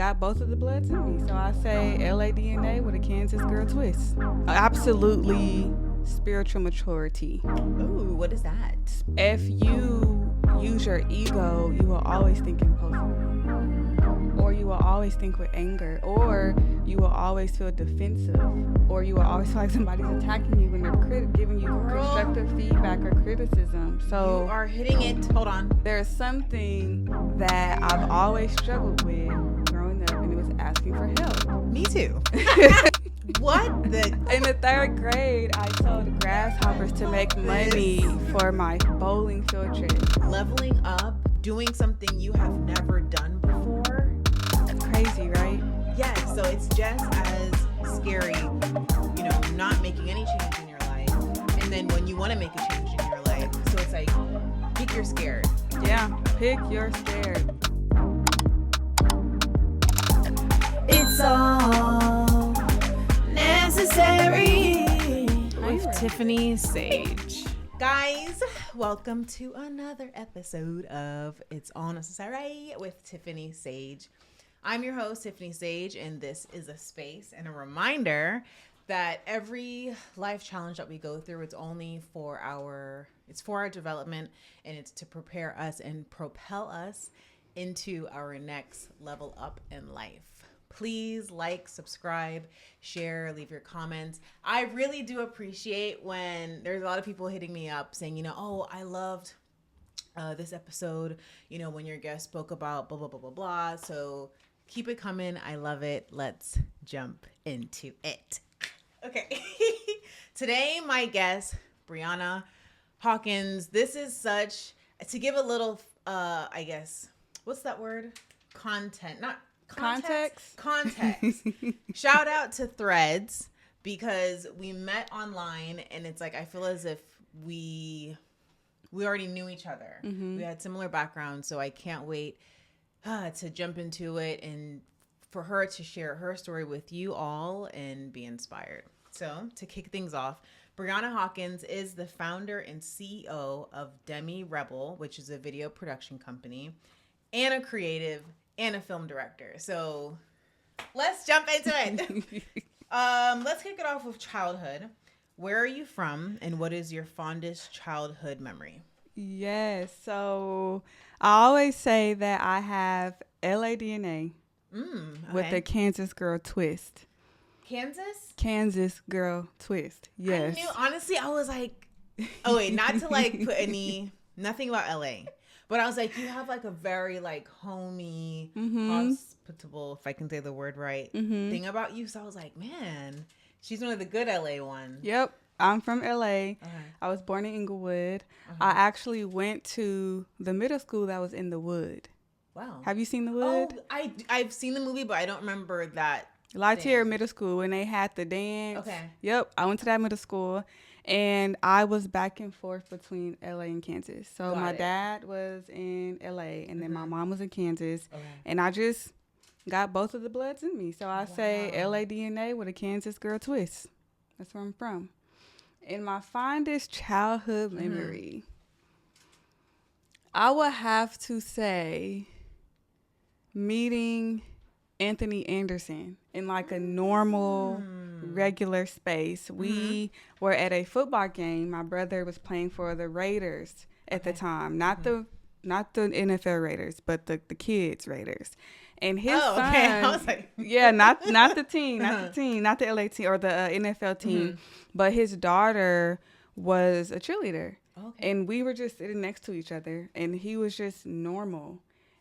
got both of the bloods in me. So I say LA DNA with a Kansas girl twist. Absolutely spiritual maturity. Ooh, what is that? If you use your ego, you will always think impulsively, or you will always think with anger, or you will always feel defensive, or you will always feel like somebody's attacking you when they're giving you constructive feedback or criticism. So you are hitting it. Hold on. There's something that I've always struggled with growing up, and it was asking for help. Me too. What the? In the 3rd grade, I told grasshoppers to make money for my bowling field trip. Leveling up, doing something you have never done before. Crazy, right? Yes, so it's just as scary, not making any change in your life. And then when you want to make a change in your life, so it's like, pick your scared. Yeah, pick your scared. It's all necessary with Tifani Sage. Guys, welcome to another episode of It's All Necessary with Tifani Sage. I'm your host, Tifani Sage, and this is a space and a reminder that every life challenge that we go through, it's for our development, and it's to prepare us and propel us into our next level up in life. Please like, subscribe, share, leave your comments. I really do appreciate when there's a lot of people hitting me up saying, I loved this episode, when your guest spoke about blah, blah, blah, blah, blah. So keep it coming. I love it. Let's jump into it. Okay. Today, my guest, Briana Hawkins. This is to give a little, what's that word? Context. Shout out to Threads, because we met online, and it's like I feel as if we already knew each other. Mm-hmm. We had similar backgrounds, so I can't wait to jump into it and for her to share her story with you all and be inspired. So to kick things off, Briana Hawkins is the founder and CEO of Demi Rebel, which is a video production company, and a creative and a film director. So let's jump into it. Let's kick it off with childhood. Where are you from, and what is your fondest childhood memory? Yes. So I always say that I have LA DNA with a Kansas girl twist. Kansas girl twist. Yes. I knew, honestly, I was like, oh wait, not to like put nothing about LA. But I was like, you have like a very like homey, hospitable, if I can say the word right, thing about you. So I was like, man, she's one of the good LA ones. Yep. I'm from LA. I was born in Inglewood. I actually went to the middle school that was in the Wood. Wow. Have you seen the Wood? Oh, I've seen the movie, but I don't remember that. Latier Middle School, when they had the dance. Okay. Yep. I went to that middle school. And I was back and forth between LA and Kansas. So my dad was in LA, and then my mom was in Kansas. Okay. And I just got both of the bloods in me. So I say LA DNA with a Kansas girl twist. That's where I'm from. In my fondest childhood memory, I would have to say meeting Anthony Anderson in like a normal, regular space. We were at a football game. My brother was playing for the Raiders at the time, not the NFL Raiders, but the kids Raiders. And his son, I was like, not the team, not the LA team or the NFL team, but his daughter was a cheerleader. Okay. And we were just sitting next to each other, and he was just normal.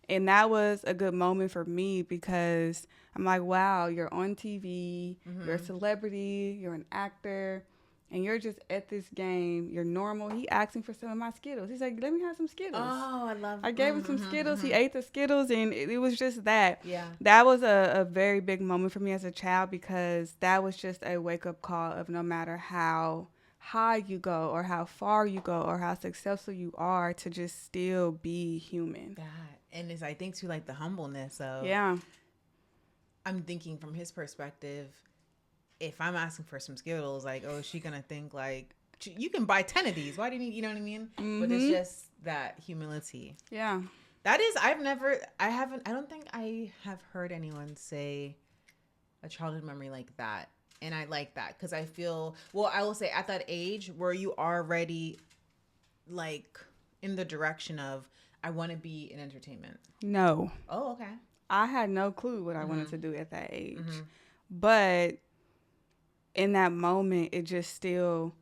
And that was a good moment for me, because I'm like, wow, you're on TV, you're a celebrity, you're an actor, and you're just at this game. You're normal. He asked me for some of my Skittles. He's like, let me have some Skittles. Oh, I love it. I gave him some Skittles. He ate the Skittles, and it was just that. Yeah. That was a very big moment for me as a child, because that was just a wake-up call of no matter how high you go or how far you go or how successful you are, to just still be human. And it's, I think, too, like the humbleness of. Yeah. I'm thinking from his perspective, if I'm asking for some Skittles, like, oh, is she going to think like, you can buy 10 of these. Why do you need, you know what I mean? But it's just that humility. Yeah. That is, I don't think I have heard anyone say a childhood memory like that. And I like that because I feel, well, I will say at that age where you are already like in the direction of, I want to be in entertainment. No. Oh, okay. I had no clue what I wanted to do at that age. But in that moment, it just still,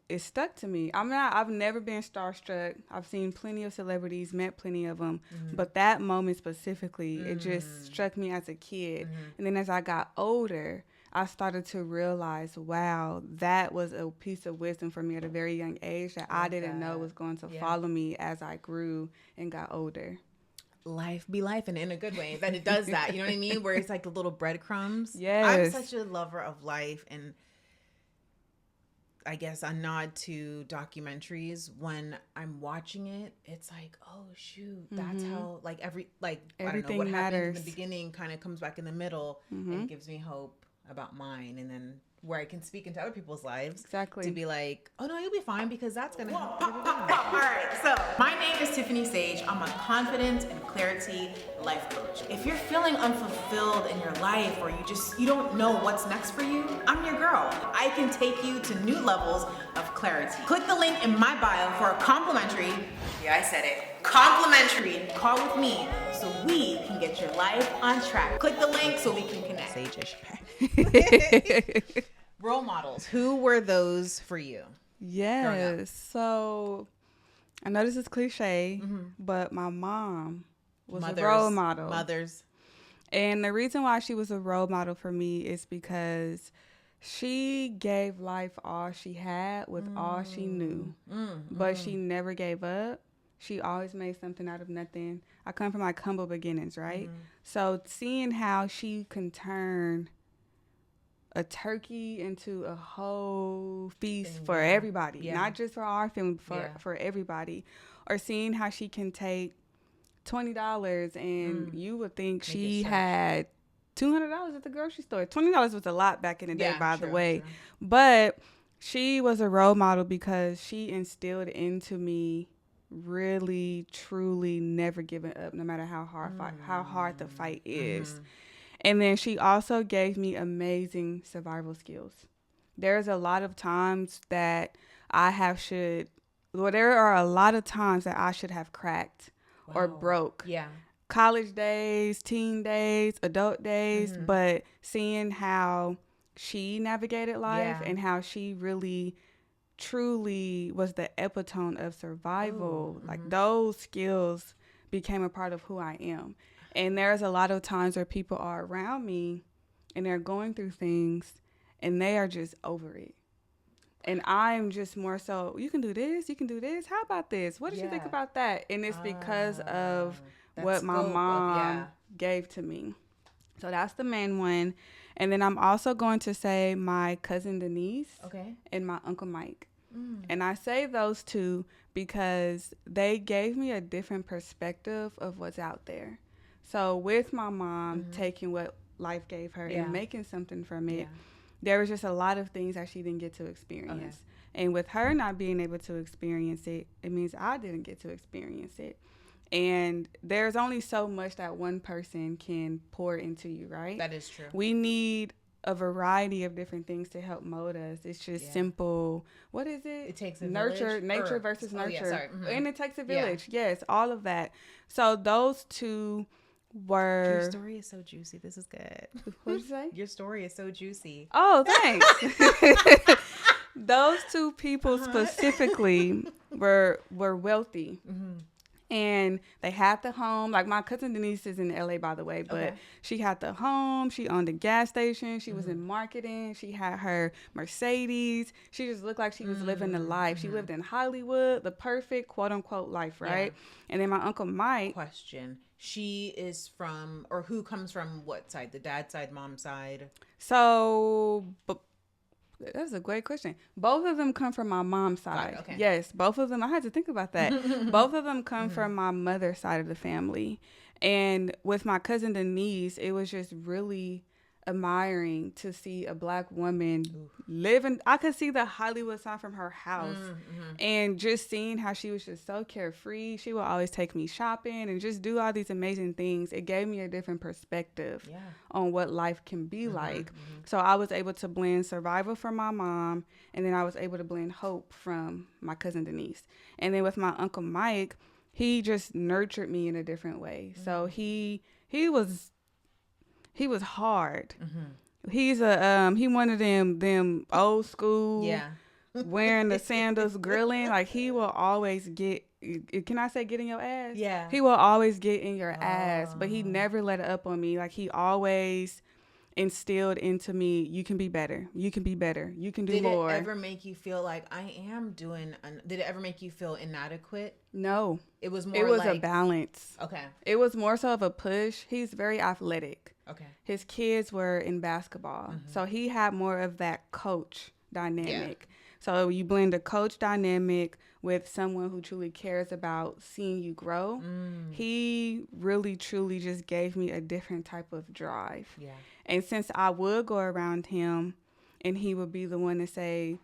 it stuck to me. I've never been starstruck. I've seen plenty of celebrities, met plenty of them. But that moment specifically, it just struck me as a kid. And then as I got older, I started to realize, wow, that was a piece of wisdom for me at a very young age that I didn't know was going to follow me as I grew and got older. Life be life, and in a good way that it does that. You know what I mean? Where it's like the little breadcrumbs. Yes. I'm such a lover of life, and I guess a nod to documentaries. When I'm watching it, it's like, oh shoot, that's how everything I don't know, what matters. happened in the beginning kind of comes back in the middle and gives me hope about mine, and then where I can speak into other people's lives. Exactly. To be like, oh no, you'll be fine because that's gonna help. All right, so my name is Tifani Sage. I'm a confidence and clarity life coach. If you're feeling unfulfilled in your life, or you don't know what's next for you, I'm your girl. I can take you to new levels of clarity. Click the link in my bio for a complimentary, complimentary call with me so we can get your life on track. Click the link so we can connect. Sage-ish. Role models. Who were those for you? Yes. So I know this is cliche, but my mom was a role model. And the reason why she was a role model for me is because she gave life all she had with all she knew. But she never gave up. She always made something out of nothing. I come from like humble beginnings, right? So seeing how she can turn a turkey into a whole feast for everybody, not just for our family, for everybody, or seeing how she can take $20 and you would think she had $200 at the grocery store. $20 was a lot back in the day, by the way. But she was a role model because she instilled into me really, truly never giving up, no matter how hard the fight is. And then she also gave me amazing survival skills. There's a lot of times that there are a lot of times that I should have cracked or broke. Yeah. College days, teen days, adult days, but seeing how she navigated life and how she really truly was the epitome of survival, like those skills became a part of who I am. And there's a lot of times where people are around me and they're going through things and they are just over it. And I'm just more so, you can do this, how about this? What did you think about that? And it's because of what my mom gave to me. So that's the main one. And then I'm also going to say my cousin Denise and my Uncle Mike. And I say those two because they gave me a different perspective of what's out there. So with my mom taking what life gave her and making something from it, there was just a lot of things that she didn't get to experience. And with her not being able to experience it, it means I didn't get to experience it. And there's only so much that one person can pour into you, right? That is true. We need a variety of different things to help mold us. It's just simple. What is it? It takes a nature village. Versus nurture. Yeah, sorry. And it takes a village. Yes, all of that. So those two were... Your story is so juicy. This is good. What did you say? Your story is so juicy. Oh, thanks. Those two people specifically were wealthy. And they had the home. Like my cousin Denise is in LA, by the way, but she had the home. She owned a gas station. She was in marketing. She had her Mercedes. She just looked like she was living the life. She lived in Hollywood, the perfect quote unquote life, right? And then my Uncle Mike. Question. She is from, or who comes from what side? The dad side, mom side? So, that's a great question. Both of them come from my mom's side. Okay. Yes, both of them. I had to think about that. Both of them come from my mother's side of the family. And with my cousin Denise, it was just really admiring to see a Black woman living. I could see the Hollywood sign from her house, and just seeing how she was just so carefree. She would always take me shopping and just do all these amazing things. It gave me a different perspective on what life can be like. So I was able to blend survival from my mom, and then I was able to blend hope from my cousin Denise. And then with my Uncle Mike, he just nurtured me in a different way. So he was hard. He's he one of them old school, wearing the sandals, grilling. Like, he will always get, can I say get in your ass? Yeah. He will always get in your ass, but he never let it up on me. Like, he always instilled into me, you can be better. You can be better. You can do more. Did it ever make you feel like did it ever make you feel inadequate? No. It was more It was like a balance. Okay. It was more so of a push. He's very athletic. Okay. His kids were in basketball. So he had more of that coach dynamic. So you blend a coach dynamic with someone who truly cares about seeing you grow. He really, truly just gave me a different type of drive. Yeah. And since I would go around him and he would be the one to say,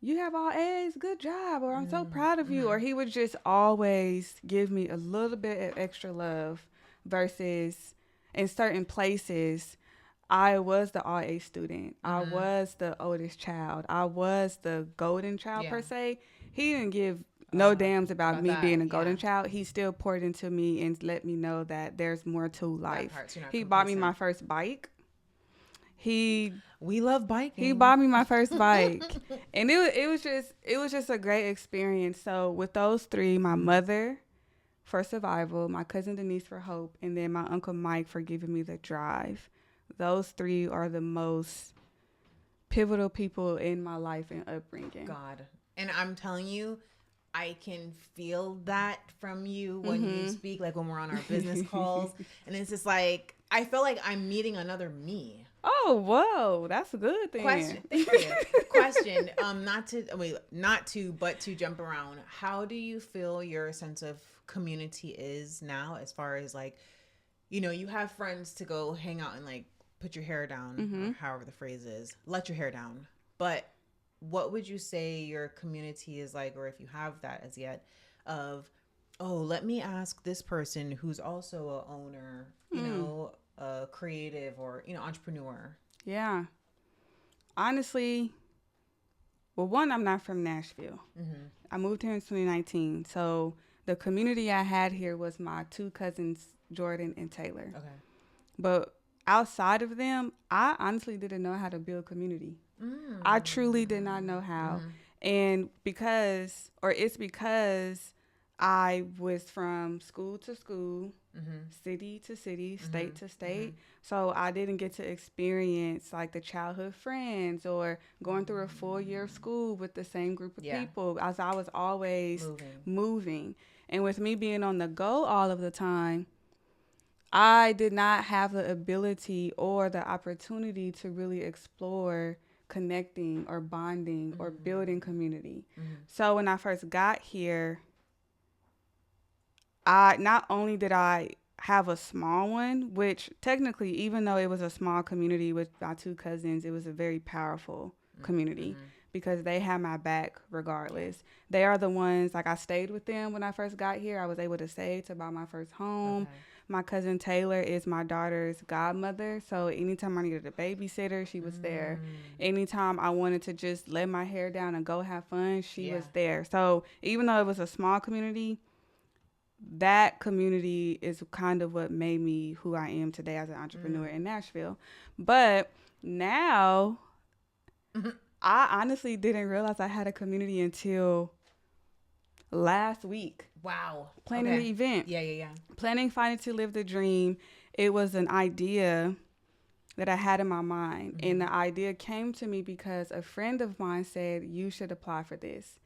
you have all A's, good job, or I'm so proud of you. Or he would just always give me a little bit of extra love versus in certain places, I was the all-A student. I was the oldest child. I was the golden child per se. He didn't give no dams about me being a golden child. He still poured into me and let me know that there's more to life. He bought me my first bike. We love biking. He bought me my first bike. And it was just a great experience. So with those three, my mother for survival, my cousin Denise for hope, and then my Uncle Mike for giving me the drive. Those three are the most pivotal people in my life and upbringing. God. And I'm telling you, I can feel that from you when you speak, like when we're on our business calls. And it's just like, I feel like I'm meeting another me. Oh, whoa. That's a good thing. Question. Thank you. Question. But to jump around. How do you feel your sense of community is now, as far as like, you have friends to go hang out and like put your hair down, or however the phrase is, let your hair down. But what would you say your community is like, or if you have that as yet, of, let me ask this person who's also a owner, a creative or, entrepreneur? Yeah. Honestly, well, one, I'm not from Nashville. I moved here in 2019. So the community I had here was my two cousins, Jordan and Taylor. Okay. But outside of them, I honestly didn't know how to build community. I truly did not know how. And it's because I was from school to school, city to city, state to state. So I didn't get to experience like the childhood friends or going through a full year of school with the same group of people, as I was always moving. And with me being on the go all of the time, I did not have the ability or the opportunity to really explore connecting or bonding or building community. So when I first got here, not only did I have a small one, which technically, even though it was a small community with my two cousins, it was a very powerful community because they had my back regardless. They are the ones, like I stayed with them when I first got here. I was able to save to buy my first home. My cousin Taylor is my daughter's godmother. So anytime I needed a babysitter, she was there. Anytime I wanted to just let my hair down and go have fun, she was there. So even though it was a small community, that community is kind of what made me who I am today as an entrepreneur in Nashville. But now, I honestly didn't realize I had a community until last week. Wow. Planning the event. Yeah. Planning Finding to Live the Dream. It was an idea that I had in my mind. And the idea came to me because a friend of mine said, you should apply for this.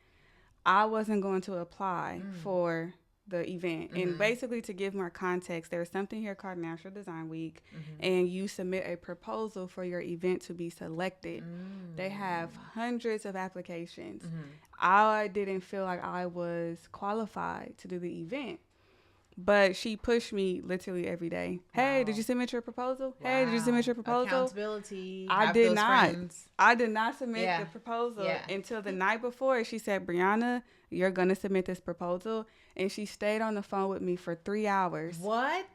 I wasn't going to apply for the event. And basically, to give more context, there's something here called National Design Week, and you submit a proposal for your event to be selected. They have hundreds of applications. I didn't feel like I was qualified to do the event. But she pushed me literally every day. Hey, did you submit your proposal? Wow. Hey, did you submit your proposal? Accountability. I did not. I did not submit the proposal until the night before. She said, Briana, you're going to submit this proposal. And she stayed on the phone with me for 3 hours. What?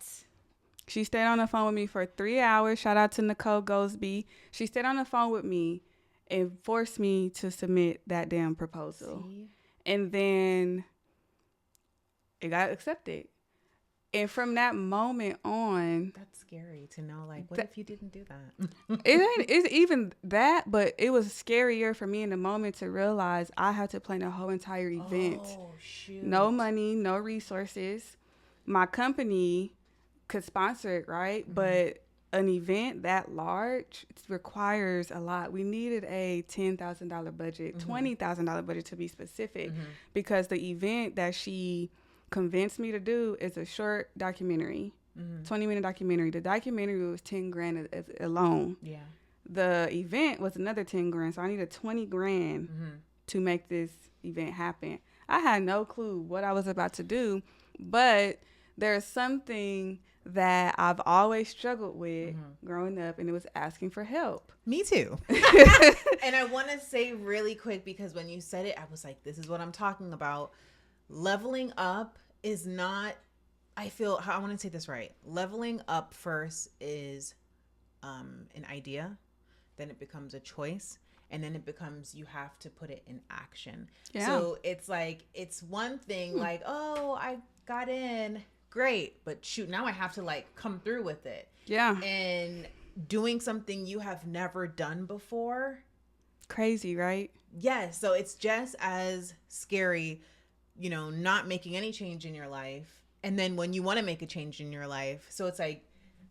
She stayed on the phone with me for 3 hours. Shout out to Nicole Goldsby. She stayed on the phone with me and forced me to submit that damn proposal. See? And then it got accepted. And from that moment on... That's scary to know, like, what if you didn't do that? It's even that, but it was scarier for me in the moment to realize I had to plan a whole entire event. Oh, shoot. No money, no resources. My company could sponsor it, right? Mm-hmm. But an event that large requires a lot. We needed a $10,000 budget, mm-hmm. $20,000 budget to be specific, mm-hmm. because the event that she convinced me to do is a short documentary, 20-minute documentary. The documentary was $10,000 alone. Yeah. The event was another $10,000, so I needed $20,000 to make this event happen. I had no clue what I was about to do, but there's something that I've always struggled with growing up, and it was asking for help. Me too. And I want to say really quick, because when you said it, I was like, this is what I'm talking about. Leveling up is not, I want to say this right. Leveling up first is an idea, then it becomes a choice, and then it becomes you have to put it in action. Yeah. So it's like, it's one thing like, oh, I got in, great, but shoot, now I have to like come through with it. Yeah. And doing something you have never done before. Crazy, right? Yes. So it's just as scary, you know, not making any change in your life. And then when you want to make a change in your life. So it's like,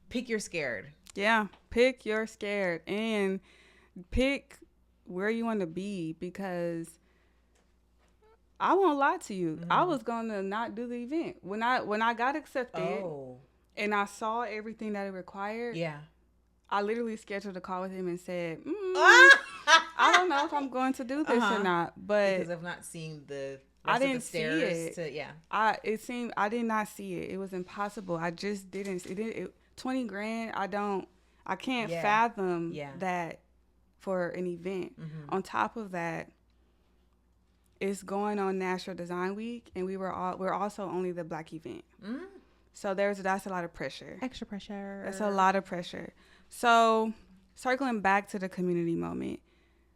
pick your scared. Yeah. Pick your scared and pick where you want to be, because I won't lie to you. Mm-hmm. I was going to not do the event. When I got accepted and I saw everything that it required. Yeah. I literally scheduled a call with him and said, I don't know if I'm going to do this or not, but because I've not seen the I didn't see it. I did not see it. It was impossible. I just didn't. $20,000. I can't fathom that for an event. Mm-hmm. On top of that, it's going on National Design Week, and we're also only the Black event. Mm. So that's a lot of pressure. Extra pressure. That's a lot of pressure. So circling back to the community moment,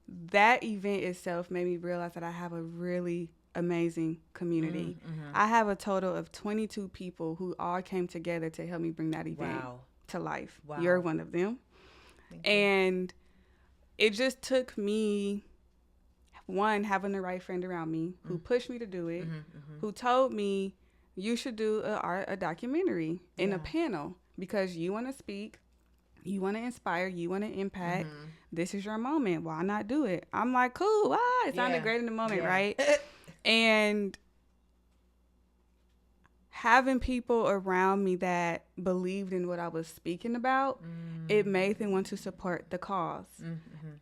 that event itself made me realize that I have a really amazing community. Mm-hmm. I have a total of 22 people who all came together to help me bring that event to life. Wow. You're one of them. And it just took me, one, having the right friend around me who pushed me to do it, who told me you should do a documentary in a panel because you want to speak, you want to inspire, you want to impact. This is your moment. Why not do it? I'm like, cool. It sounded great in the moment, right? And having people around me that believed in what I was speaking about, it made them want to support the cause.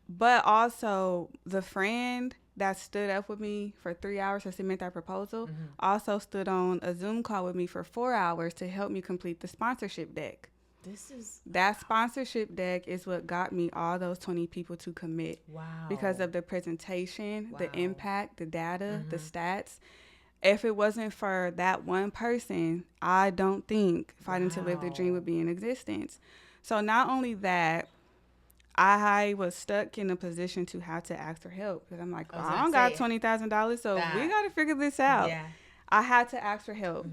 But also the friend that stood up with me for 3 hours to submit that proposal also stood on a Zoom call with me for 4 hours to help me complete the sponsorship deck. That sponsorship deck is what got me all those 20 people to commit. Wow. Because of the presentation, the impact, the data, the stats. If it wasn't for that one person, I don't think Fighting to Live the Dream would be in existence. So not only that, I was stuck in a position to have to ask for help. Because I'm like, I don't got $20,000, so we got to figure this out. Yeah. I had to ask for help.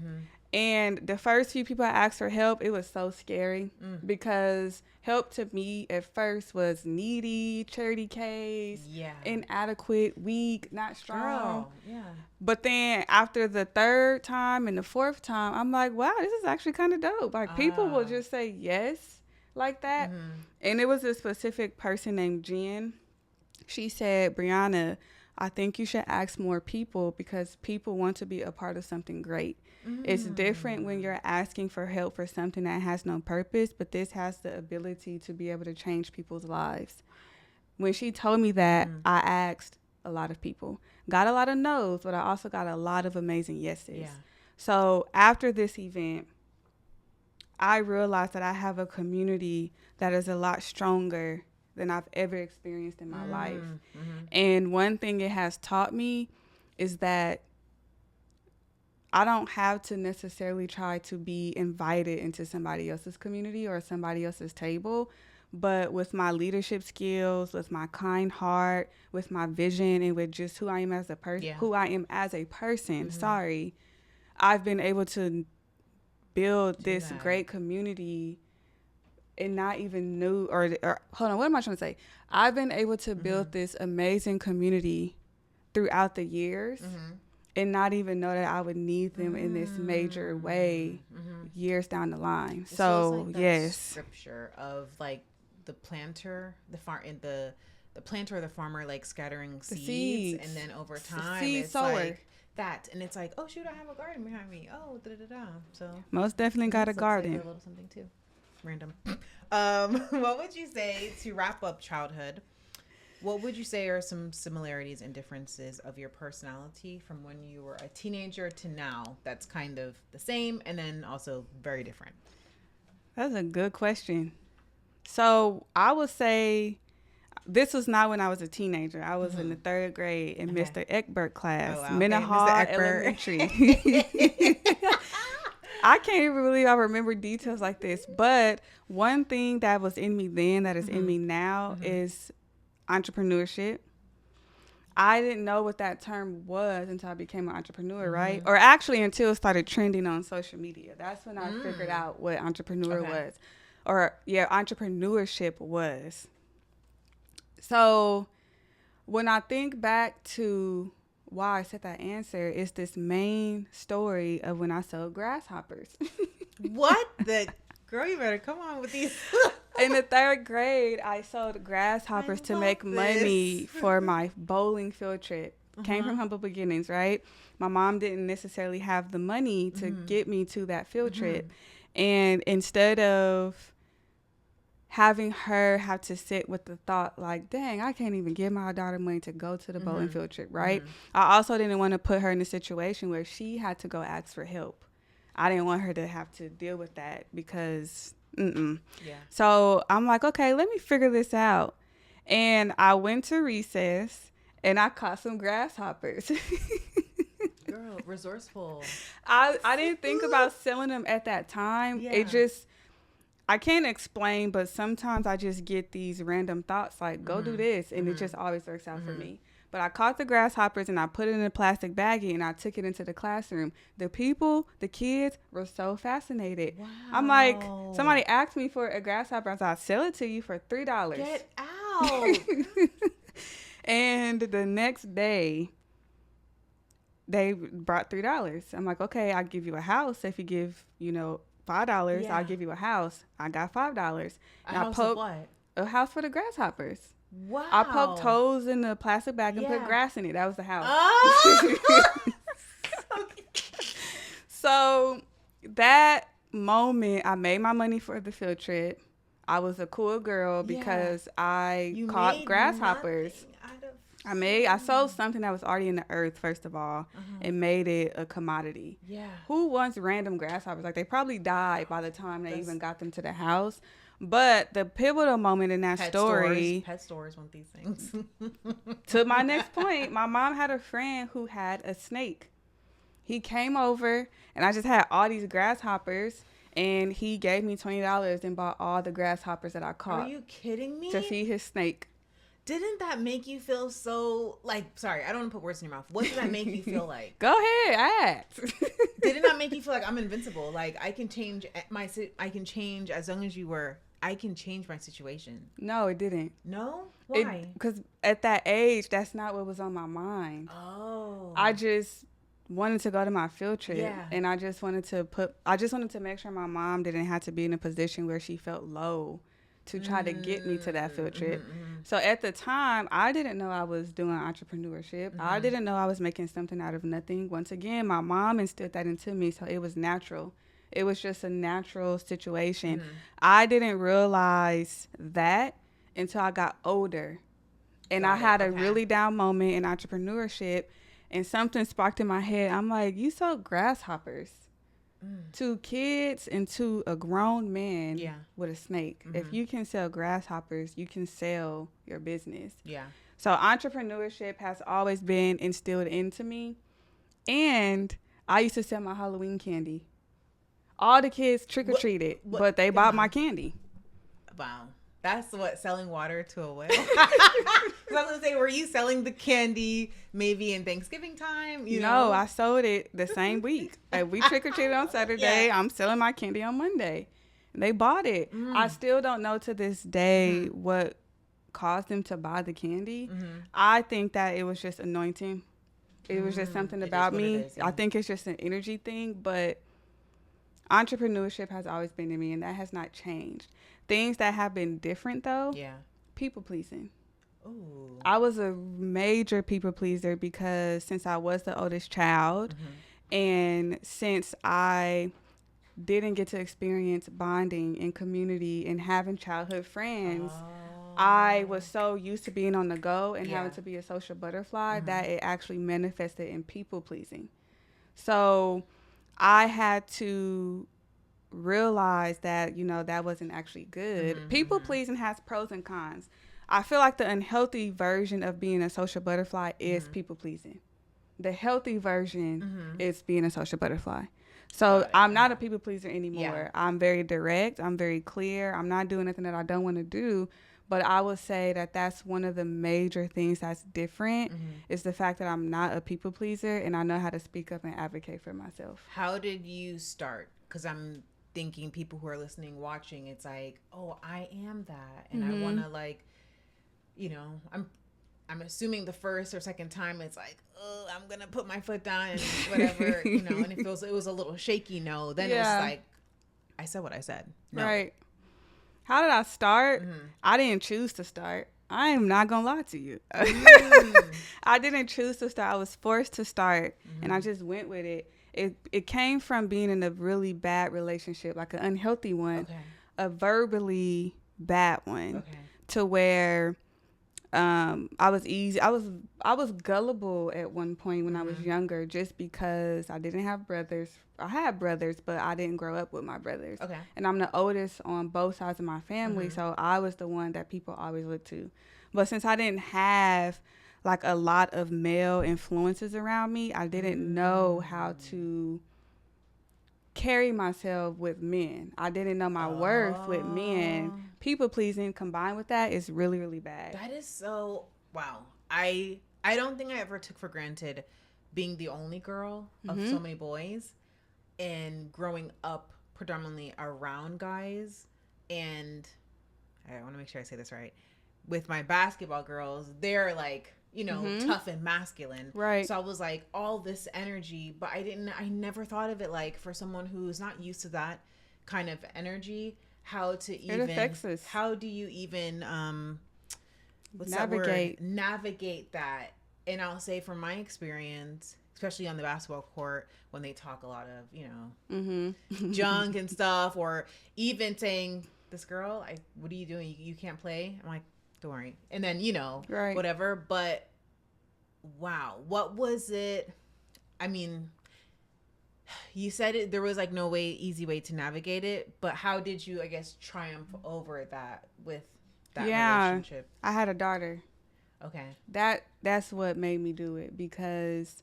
And the first few people I asked for help, it was so scary because help to me at first was needy, charity case, inadequate, weak, not strong. But then after the third time and the fourth time, I'm like, wow, this is actually kind of dope. Like people will just say yes like that. And it was a specific person named Jen. She said, Briana, I think you should ask more people because people want to be a part of something great. It's different when you're asking for help for something that has no purpose, but this has the ability to be able to change people's lives. When she told me that, I asked a lot of people. Got a lot of no's, but I also got a lot of amazing yeses. Yeah. So after this event, I realized that I have a community that is a lot stronger than I've ever experienced in my life. And one thing it has taught me is that I don't have to necessarily try to be invited into somebody else's community or somebody else's table. But with my leadership skills, with my kind heart, with my vision, and with just who I am as a person, I've been able to build this great community and not even knew, or hold on, what am I trying to say? I've been able to build this amazing community throughout the years and not even know that I would need them in this major way years down the line. It so feels like that yes, scripture of like the planter, the planter or the farmer like scattering seeds, and then over time it's sower. like that, and it's like, oh shoot, I have a garden behind me. Oh, da da da. So most definitely got a garden. Like a little something too. Random. What would you say to wrap up childhood? What would you say are some similarities and differences of your personality from when you were a teenager to now that's kind of the same and then also very different? That's a good question. So I would say this was not when I was a teenager. I was in the 3rd grade in Mr. Eckbert class, Minnehaha Elementary. I can't even believe I remember details like this. But one thing that was in me then that is in me now is entrepreneurship. I didn't know what that term was until I became an entrepreneur, right? Or actually until it started trending on social media. That's when I figured out what entrepreneur was. Or, entrepreneurship was. So when I think back to why I said that answer, it's this main story of when I sold grasshoppers. What the? Girl, you better come on with these. In the 3rd grade, I sold grasshoppers to make money for my bowling field trip. Came from humble beginnings, right? My mom didn't necessarily have the money to get me to that field trip. And instead of having her have to sit with the thought like, dang, I can't even give my daughter money to go to the bowling field trip, right? I also didn't want to put her in a situation where she had to go ask for help. I didn't want her to have to deal with that because, So I'm like, okay, let me figure this out. And I went to recess and I caught some grasshoppers. Girl, resourceful. I didn't think about selling them at that time. It just, I can't explain, but sometimes I just get these random thoughts like, go do this. And it just always works out for me. But I caught the grasshoppers and I put it in a plastic baggie and I took it into the classroom. The kids were so fascinated. Wow. I'm like, somebody asked me for a grasshopper. I said, I'll sell it to you for $3. Get out. And the next day, they brought $3. I'm like, okay, I'll give you a house if you give, $5. I'll give you a house. I got $5. A house of what? A house for the grasshoppers. Wow. I poked holes in the plastic bag and put grass in it. That was the house. Oh. So that moment, I made my money for the field trip. I was a cool girl because I caught grasshoppers. I sold something that was already in the earth, first of all, and made it a commodity. Yeah. Who wants random grasshoppers? Like, they probably died by the time they even got them to the house. But the pivotal moment in that story... Pet stores want these things. To my next point, my mom had a friend who had a snake. He came over, and I just had all these grasshoppers, and he gave me $20 and bought all the grasshoppers that I caught. Are you kidding me? To feed his snake. Didn't that make you feel so, sorry, I don't want to put words in your mouth. What did that make you feel like? Go ahead, ask. Didn't that make you feel like I'm invincible? Like, I can change as long as you were... I can change my situation. No, it didn't. No? Why? Because at that age, that's not what was on my mind. Oh. I just wanted to go to my field trip. Yeah. And I just wanted to make sure my mom didn't have to be in a position where she felt low to try to get me to that field trip. So at the time, I didn't know I was doing entrepreneurship. I didn't know I was making something out of nothing. Once again, my mom instilled that into me, so it was natural. It was just a natural situation. I didn't realize that until I got older. And I had a really down moment in entrepreneurship. and something sparked in my head. I'm like, you sold grasshoppers to kids and to a grown man with a snake. If you can sell grasshoppers, you can sell your business. Yeah. So entrepreneurship has always been instilled into me. And I used to sell my Halloween candy. All the kids trick-or-treated, but they bought my candy. Wow. That's what, selling water to a whale? I was going to say, were you selling the candy maybe in Thanksgiving time? No, I sold it the same week. We trick-or-treated on Saturday. Yeah. I'm selling my candy on Monday. And they bought it. I still don't know to this day what caused them to buy the candy. I think that it was just anointing. It was just something about me. I think it's just an energy thing, but entrepreneurship has always been in me, and that has not changed. Things that have been different, though, people pleasing. Ooh. I was a major people pleaser because since I was the oldest child, and since I didn't get to experience bonding and community and having childhood friends, I was so used to being on the go and having to be a social butterfly that it actually manifested in people pleasing. So I had to realize that, that wasn't actually good. People pleasing has pros and cons. I feel like the unhealthy version of being a social butterfly is people pleasing. The healthy version is being a social butterfly. So I'm not a people pleaser anymore. Yeah. I'm very direct. I'm very clear. I'm not doing anything that I don't want to do. But I would say that that's one of the major things that's different is the fact that I'm not a people pleaser and I know how to speak up and advocate for myself. How did you start? Because I'm thinking people who are listening, watching, it's like, oh, I am that. And I want to I'm assuming the first or second time it's like, oh, I'm going to put my foot down and whatever, and it was a little shaky. No, then it was like, I said what I said. No. Right. How did I start? I didn't choose to start. I am not going to lie to you. I didn't choose to start. I was forced to start and I just went with it. It came from being in a really bad relationship, like an unhealthy one, a verbally bad one, to where I was gullible at one point when I was younger, just because I didn't have brothers. I had brothers, but I didn't grow up with my brothers. Okay. And I'm the oldest on both sides of my family, so I was the one that people always looked to. But since I didn't have like a lot of male influences around me, I didn't know how to carry myself with men. I didn't know my worth with men. People pleasing combined with that is really, really bad. That is so, wow. I don't think I ever took for granted being the only girl of so many boys and growing up predominantly around guys. And I want to make sure I say this right. With my basketball girls, they're like, tough and masculine. Right. So I was like, all this energy, but I never thought of it like for someone who's not used to that kind of energy, how to even, it affects us. How do you even, navigate that? And I'll say from my experience, especially on the basketball court, when they talk a lot of, junk and stuff, or even saying, this girl, what are you doing? You can't play. I'm like, don't worry. And then, whatever. But wow, what was it? I mean, you said there was like no easy way to navigate it, but how did you, I guess, triumph over that with that relationship? I had a daughter. Okay. That's what made me do it, because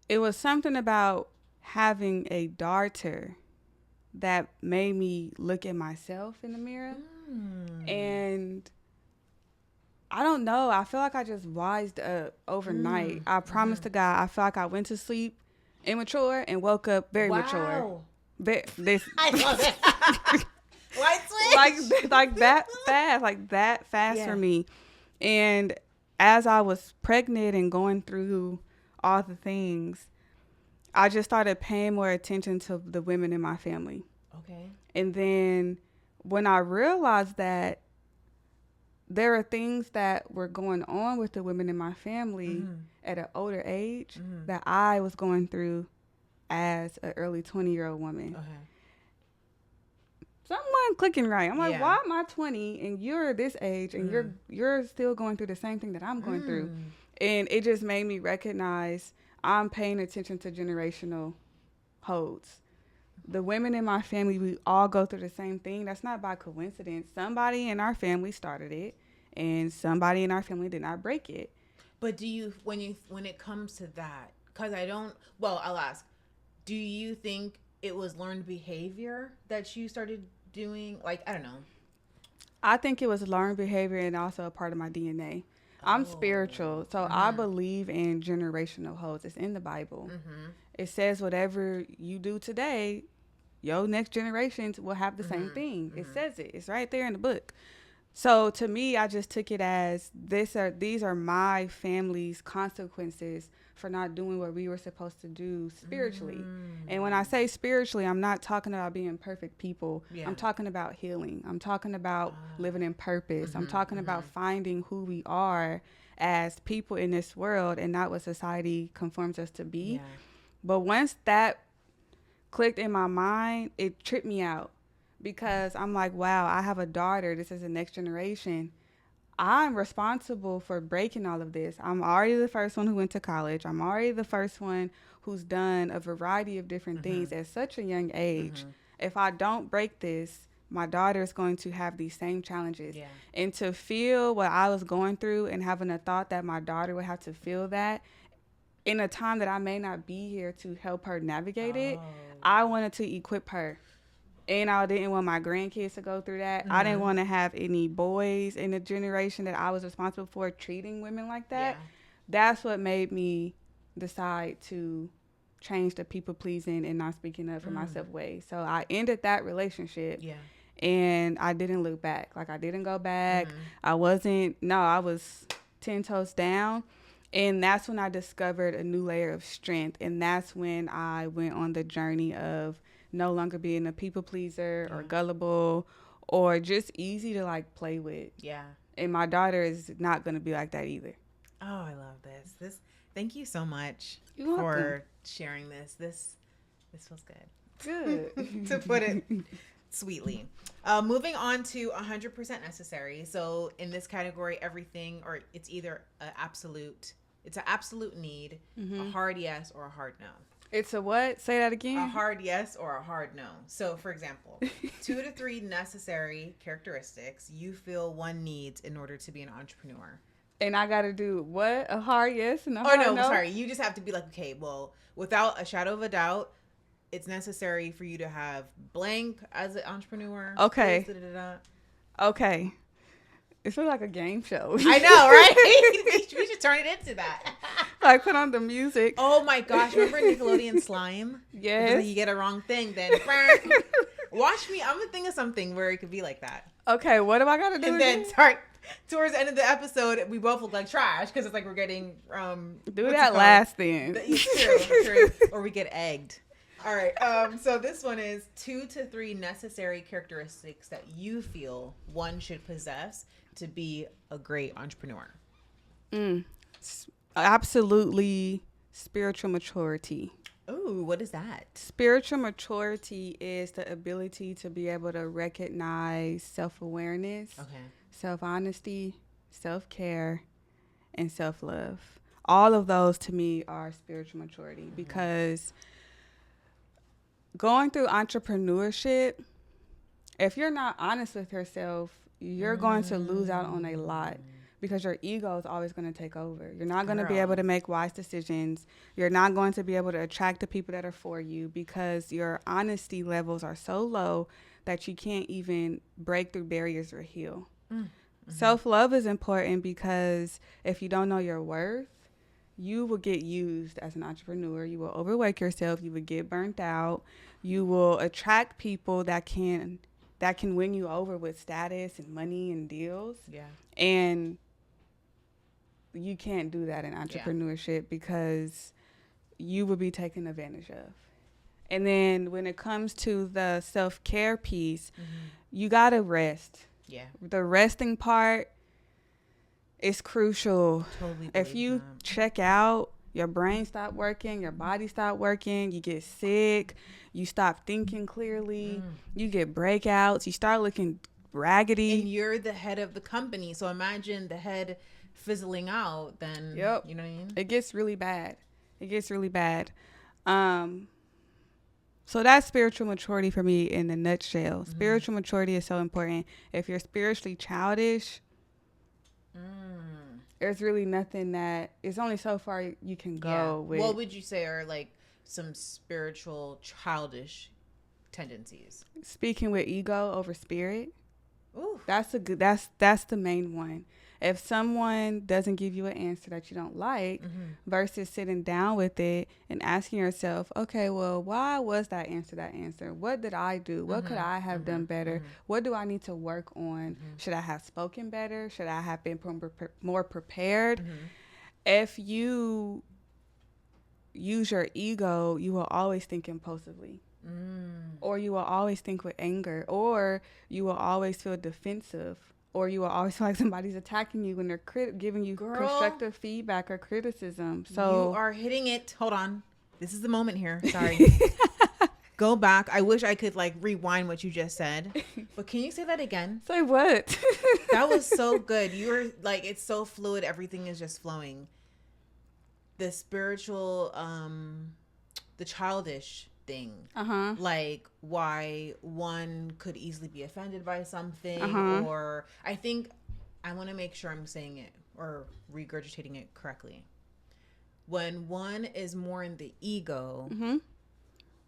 it was something about having a daughter that made me look at myself in the mirror. And I don't know. I feel like I just wised up overnight. I promise to God, I feel like I went to sleep immature and woke up very mature. I love it. White switch. Like that fast for me. And as I was pregnant and going through all the things, I just started paying more attention to the women in my family. Okay. And then when I realized that there are things that were going on with the women in my family at an older age that I was going through as an early 20-year-old woman. Okay. Something wasn't clicking right. I'm like, why am I 20 and you're this age and you're still going through the same thing that I'm going through? And it just made me recognize I'm paying attention to generational holds. The women in my family, we all go through the same thing. That's not by coincidence. Somebody in our family started it, and somebody in our family did not break it. But do you, when it comes to that, because I'll ask, do you think it was learned behavior that you started doing? Like, I don't know. I think it was learned behavior and also a part of my DNA. I'm spiritual, so I believe in generational holds. It's in the Bible. It says whatever you do today, your next generations will have the same thing. It says it. It's right there in the book. So to me, I just took it as these are my family's consequences for not doing what we were supposed to do spiritually. And when I say spiritually, I'm not talking about being perfect people. Yeah. I'm talking about healing. I'm talking about living in purpose. I'm talking about finding who we are as people in this world and not what society conforms us to be. Yeah. But once that clicked in my mind, it tripped me out. Because I'm like, wow, I have a daughter. This is the next generation. I'm responsible for breaking all of this. I'm already the first one who went to college. I'm already the first one who's done a variety of different things at such a young age. If I don't break this, my daughter is going to have these same challenges. Yeah. And to feel what I was going through and having a thought that my daughter would have to feel that in a time that I may not be here to help her navigate it, I wanted to equip her. And I didn't want my grandkids to go through that. I didn't want to have any boys in the generation that I was responsible for treating women like that. Yeah. That's what made me decide to change the people pleasing and not speaking up for myself way. So I ended that relationship. Yeah. And I didn't look back. Like, I didn't go back. I was 10 toes down. And that's when I discovered a new layer of strength. And that's when I went on the journey of no longer being a people pleaser or gullible or just easy to like play with. Yeah. And my daughter is not going to be like that either. Oh, I love this. Thank you so much for sharing this. This feels good. Good. To put it sweetly. Moving on to 100% necessary. So in this category, everything, or it's either an absolute need, a hard yes or a hard no. It's a what? Say that again. A hard yes or a hard no. So, for example, 2 to 3 necessary characteristics you feel one needs in order to be an entrepreneur. And I got to do what? A hard yes and a hard no? Sorry. You just have to be like, okay, well, without a shadow of a doubt, it's necessary for you to have blank as an entrepreneur. Okay. Okay. It feels like a game show. I know, right? We should turn it into that. Like, put on the music. Oh my gosh, remember Nickelodeon Slime? Yes. Like you get a wrong thing, then watch me. I'm gonna think of something where it could be like that. Okay, what do I gotta do? And then towards the end of the episode, we both look like trash because it's like we're getting do that last thing. True. Or we get egged. All right. So this one is 2 to 3 necessary characteristics that you feel one should possess to be a great entrepreneur. Absolutely, spiritual maturity. Ooh, what is that? Spiritual maturity is the ability to be able to recognize self-awareness, self-honesty, self-care, and self-love. All of those to me are spiritual maturity because going through entrepreneurship, if you're not honest with yourself, you're going to lose out on a lot. Because your ego is always going to take over. You're not going to be able to make wise decisions. You're not going to be able to attract the people that are for you because your honesty levels are so low that you can't even break through barriers or heal. Self-love is important because if you don't know your worth, you will get used as an entrepreneur. You will overwork yourself. You will get burnt out. You will attract people that can win you over with status and money and deals. Yeah. And you can't do that in entrepreneurship because you will be taken advantage of. And then when it comes to the self-care piece, you got to rest. Yeah. The resting part is crucial. Totally. If you check out, your brain stop working, your body stop working, you get sick, you stop thinking clearly, you get breakouts, you start looking raggedy. And you're the head of the company. So imagine the head fizzling out, then Yep. you know what I mean? It gets really bad. So that's spiritual maturity for me in a nutshell. Spiritual maturity is so important. If you're spiritually childish, there's really nothing that, it's only so far you can go with. What would you say are like some spiritual childish tendencies? Speaking with ego over spirit. Ooh. That's the main one. If someone doesn't give you an answer that you don't like, versus sitting down with it and asking yourself, okay, well, why was that answer? What did I do? What could I have done better? What do I need to work on? Should I have spoken better? Should I have been more prepared? If you use your ego, you will always think impulsively. Or you will always think with anger, or you will always feel defensive, or you will always feel like somebody's attacking you when they're giving you constructive feedback or criticism. So you are hitting it. Hold on. This is the moment here. Sorry. Go back. I wish I could like rewind what you just said. But can you say that again? Say what? That was so good. You were like, it's so fluid. Everything is just flowing. The spiritual, the childish thing, like why one could easily be offended by something, or I think I want to make sure I'm saying it or regurgitating it correctly. When one is more in the ego,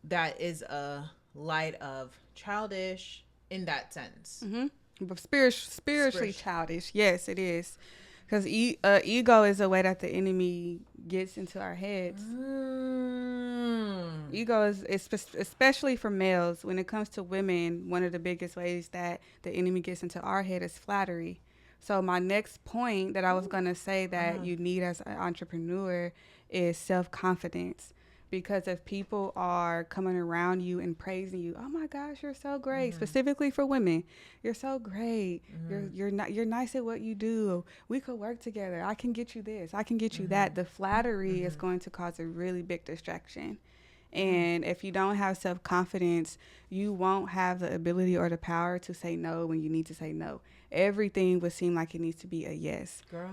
that is a light of childish in that sense. But spiritually childish, yes, it is. Because ego is a way that the enemy gets into our heads. Ego is especially for males. When it comes to women, one of the biggest ways that the enemy gets into our head is flattery. So my next point that I was going to say that you need as an entrepreneur is self-confidence. Because if people are coming around you and praising you, oh my gosh, you're so great. Specifically for women, you're so great. You're nice at what you do. We could work together. I can get you this. I can get you that. The flattery is going to cause a really big distraction. And if you don't have self-confidence, you won't have the ability or the power to say no when you need to say no. Everything would seem like it needs to be a yes. Girl,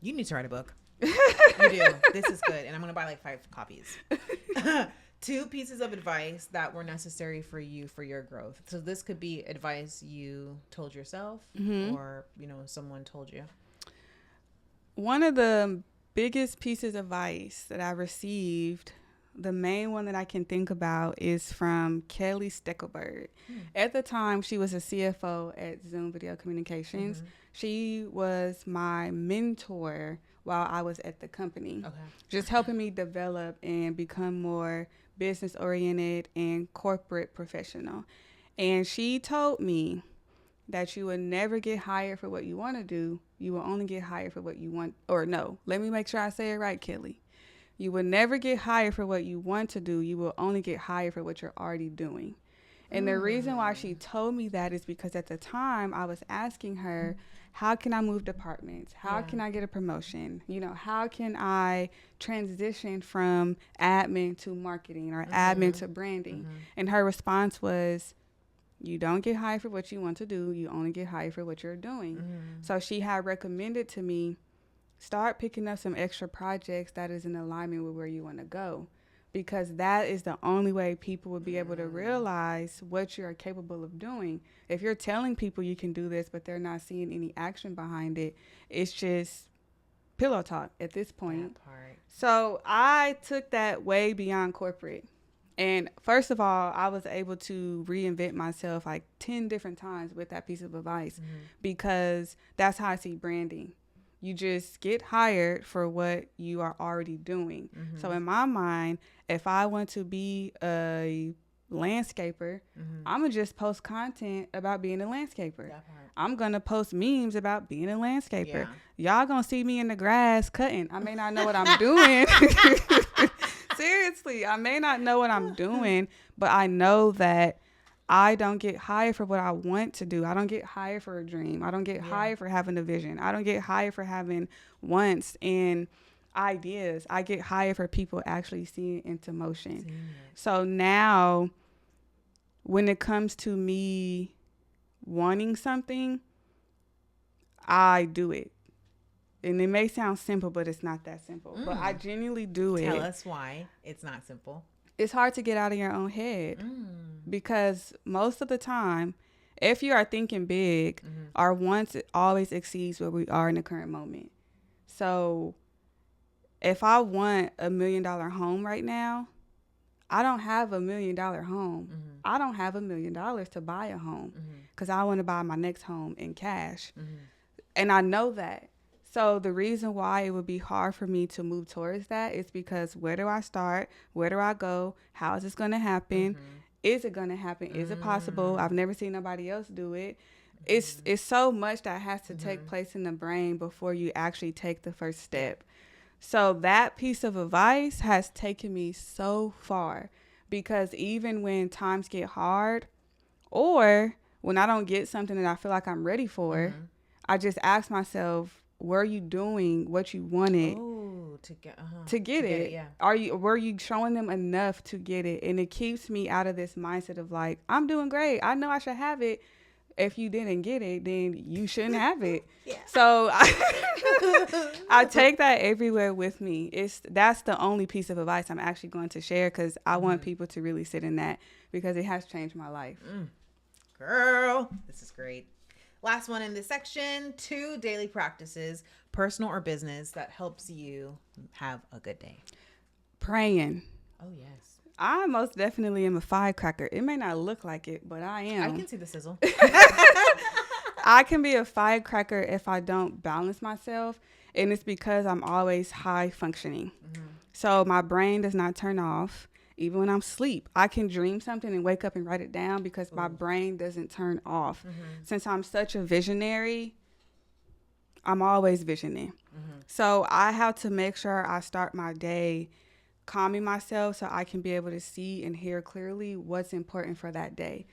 you need to write a book. You do. This is good. And I'm going to buy like 5 copies. 2 pieces of advice that were necessary for you for your growth. So this could be advice you told yourself or, you know, someone told you. One of the biggest pieces of advice that I received, the main one that I can think about, is from Kelly Steckelberg. At the time, she was a CFO at Zoom Video Communications. She was my mentor while I was at the company. Just helping me develop and become more business oriented and corporate professional. And she told me that you will never get hired for what you want to do. You will only get hired for what you want. Or no, let me make sure I say it right, Kelly. You will never get hired for what you want to do. You will only get hired for what you're already doing. And the reason why she told me that is because at the time I was asking her, how can I move departments? How can I get a promotion? You know, how can I transition from admin to marketing or admin to branding? And her response was, you don't get hired for what you want to do. You only get hired for what you're doing. So she had recommended to me, start picking up some extra projects that is in alignment with where you want to go. Because that is the only way people will be able to realize what you're capable of doing. If you're telling people you can do this, but they're not seeing any action behind it, it's just pillow talk at this point. So I took that way beyond corporate. And first of all, I was able to reinvent myself like 10 different times with that piece of advice, because that's how I see branding. You just get hired for what you are already doing. So in my mind, if I want to be a landscaper, I'm going to just post content about being a landscaper. I'm going to post memes about being a landscaper. Y'all going to see me in the grass cutting. I may not know what I'm doing. Seriously, I may not know what I'm doing, but I know that I don't get hired for what I want to do. I don't get hired for a dream. I don't get hired for having a vision. I don't get hired for having wants and ideas. I get hired for people actually seeing it into motion. So now when it comes to me wanting something, I do it. And it may sound simple, but it's not that simple. But I genuinely do it. Tell us why it's not simple. It's hard to get out of your own head because most of the time, if you are thinking big, our wants always exceeds where we are in the current moment. So if I want $1 million home right now, I don't have $1 million home. I don't have $1 million to buy a home because I want to buy my next home in cash. And I know that. So the reason why it would be hard for me to move towards that is because where do I start? Where do I go? How is this going to happen? Is it going to happen? Is it possible? I've never seen nobody else do it. It's so much that has to take place in the brain before you actually take the first step. So that piece of advice has taken me so far because even when times get hard or when I don't get something that I feel like I'm ready for, I just ask myself, were you doing what you wanted to get it? Yeah. Were you showing them enough to get it? And it keeps me out of this mindset of like, I'm doing great. I know I should have it. If you didn't get it, then you shouldn't have it. So I take that everywhere with me. That's the only piece of advice I'm actually going to share because I want people to really sit in that because it has changed my life. Girl, this is great. Last one in this section, 2 daily practices, personal or business, that helps you have a good day. Praying. Oh, yes. I most definitely am a firecracker. It may not look like it, but I am. I can see the sizzle. I can be a firecracker if I don't balance myself, and it's because I'm always high functioning. So my brain does not turn off. Even when I'm asleep, I can dream something and wake up and write it down because my brain doesn't turn off. Since I'm such a visionary, I'm always visioning. So I have to make sure I start my day calming myself so I can be able to see and hear clearly what's important for that day.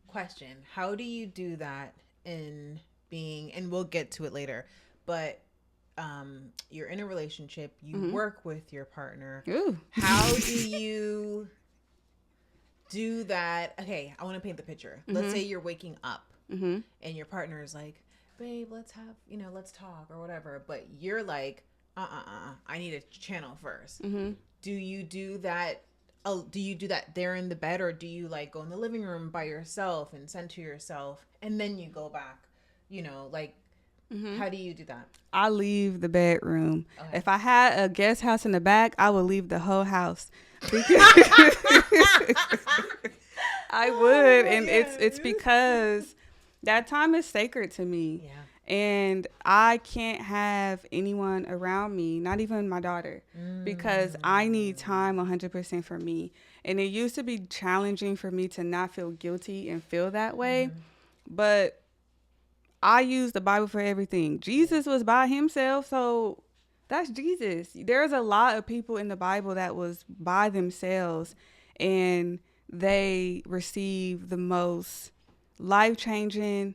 Question: how do you do that in being, and we'll get to it later, but you're in a relationship, you work with your partner. Ooh. How do you do that? Okay, I want to paint the picture. Let's say you're waking up and your partner is like, babe, let's talk or whatever. But you're like, I need a channel first. Do you do that? Do you do that there in the bed, or do you like go in the living room by yourself and center yourself and then you go back, how do you do that? I leave the bedroom. Okay. If I had a guest house in the back, I would leave the whole house. I would, and it's because that time is sacred to me. Yeah. And I can't have anyone around me, not even my daughter, because I need time 100% for me. And it used to be challenging for me to not feel guilty and feel that way, but I use the Bible for everything. Jesus was by himself, so that's Jesus. There's a lot of people in the Bible that was by themselves, and they received the most life-changing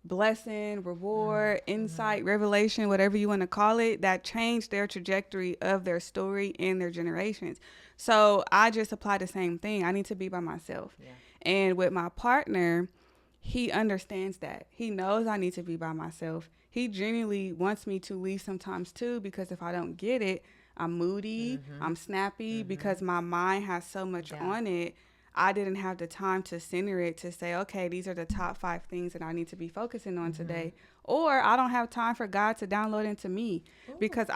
blessing, reward, insight, revelation, whatever you want to call it, that changed their trajectory of their story and their generations. So I just apply the same thing. I need to be by myself. Yeah. And with my partner, he understands that. He knows I need to be by myself. He genuinely wants me to leave sometimes too, because if I don't get it, I'm moody, I'm snappy, because my mind has so much on it. I didn't have the time to center it to say, okay, these are the top 5 things that I need to be focusing on today. Or I don't have time for God to download into me. Because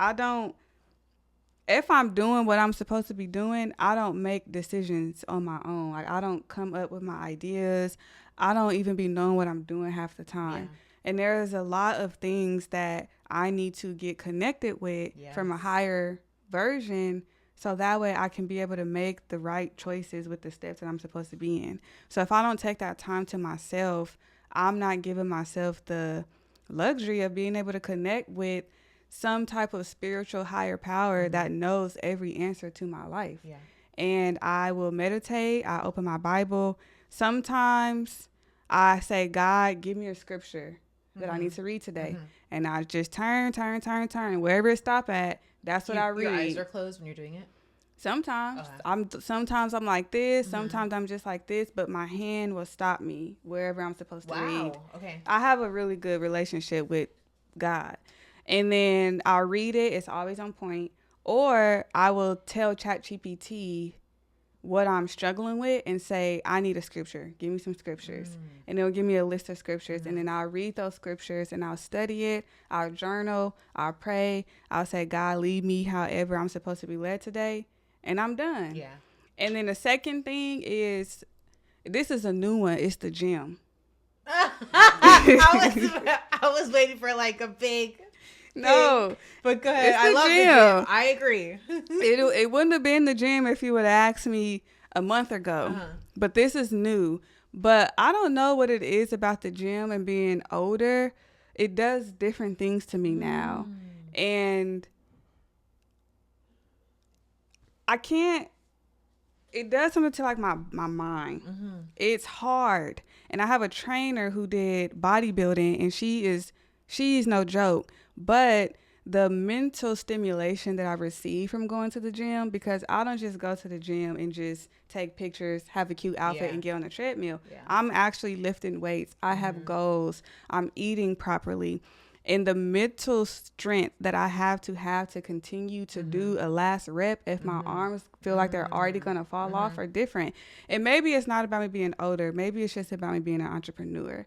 if I'm doing what I'm supposed to be doing, I don't make decisions on my own. Like, I don't come up with my ideas. I don't even be knowing what I'm doing half the time. Yeah. And there's a lot of things that I need to get connected with from a higher version, so that way I can be able to make the right choices with the steps that I'm supposed to be in. So if I don't take that time to myself, I'm not giving myself the luxury of being able to connect with some type of spiritual higher power that knows every answer to my life. Yeah. And I will meditate. I open my Bible. Sometimes I say, God, give me a scripture that I need to read today. And I just turn. Wherever it stop at, that's what I read. Your eyes are closed when you're doing it? Sometimes. Sometimes I'm like this. Sometimes I'm just like this. But my hand will stop me wherever I'm supposed to read. Okay. I have a really good relationship with God. And then I'll read it. It's always on point. Or I will tell ChatGPT what I'm struggling with and say, I need a scripture. Give me some scriptures. And it'll give me a list of scriptures. And then I'll read those scriptures and I'll study it. I'll journal. I'll pray. I'll say, God, lead me however I'm supposed to be led today. And I'm done. Yeah. And then the second thing is, this is a new one. It's the gym. I was waiting for like a big... No, but go ahead. It's I the love gym. the gym. I agree. It wouldn't have been the gym if you would have asked me a month ago. But this is new. But I don't know what it is about the gym and being older. It does different things to me now. And I can't, it does something to like my mind. It's hard. And I have a trainer who did bodybuilding, and she's no joke. But the mental stimulation that I receive from going to the gym, because I don't just go to the gym and just take pictures, have a cute outfit, and get on the treadmill. I'm actually lifting weights. I have goals. I'm eating properly. And the mental strength that I have to continue to do a last rep if my arms feel like they're already going to fall off are different. And maybe it's not about me being older. Maybe it's just about me being an entrepreneur.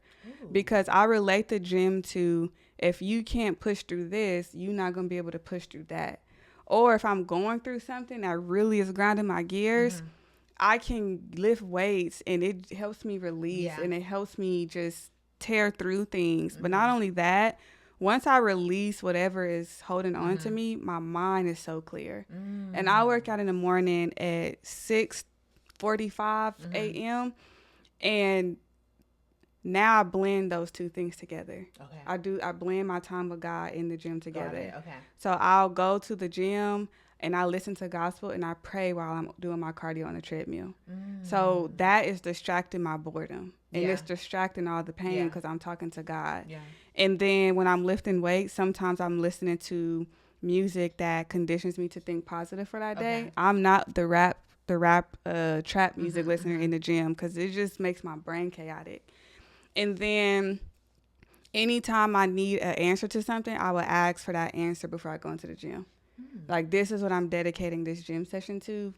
Because I relate the gym to, if you can't push through this, you're not going to be able to push through that. Or if I'm going through something that really is grinding my gears, I can lift weights and it helps me release and it helps me just tear through things. But not only that, once I release whatever is holding on to me, my mind is so clear. And I work out in the morning at 6:45 a.m. And now I blend those two things together. I blend my time with God in the gym together. So I'll go to the gym and I listen to gospel and I pray while I'm doing my cardio on the treadmill. So that is distracting my boredom. And it's distracting all the pain because I'm talking to God. And then when I'm lifting weights, sometimes I'm listening to music that conditions me to think positive for that day. I'm not the rap trap music listener in the gym because it just makes my brain chaotic. And then anytime I need an answer to something, I will ask for that answer before I go into the gym. Like, this is what I'm dedicating this gym session to.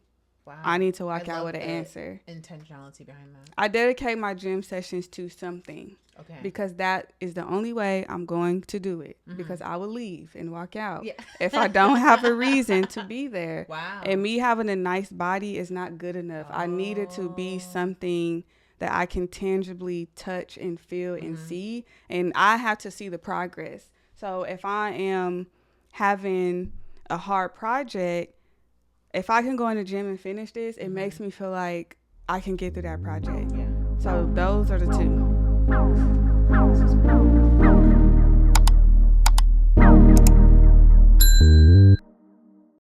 Wow. I need to walk out with an answer. Intentionality behind that. I dedicate my gym sessions to something. Because that is the only way I'm going to do it. Because I will leave and walk out if I don't have a reason to be there. And me having a nice body is not good enough. I need it to be something that I can tangibly touch and feel and see. And I have to see the progress. So if I am having a hard project, if I can go in the gym and finish this, it makes me feel like I can get through that project. So those are the two.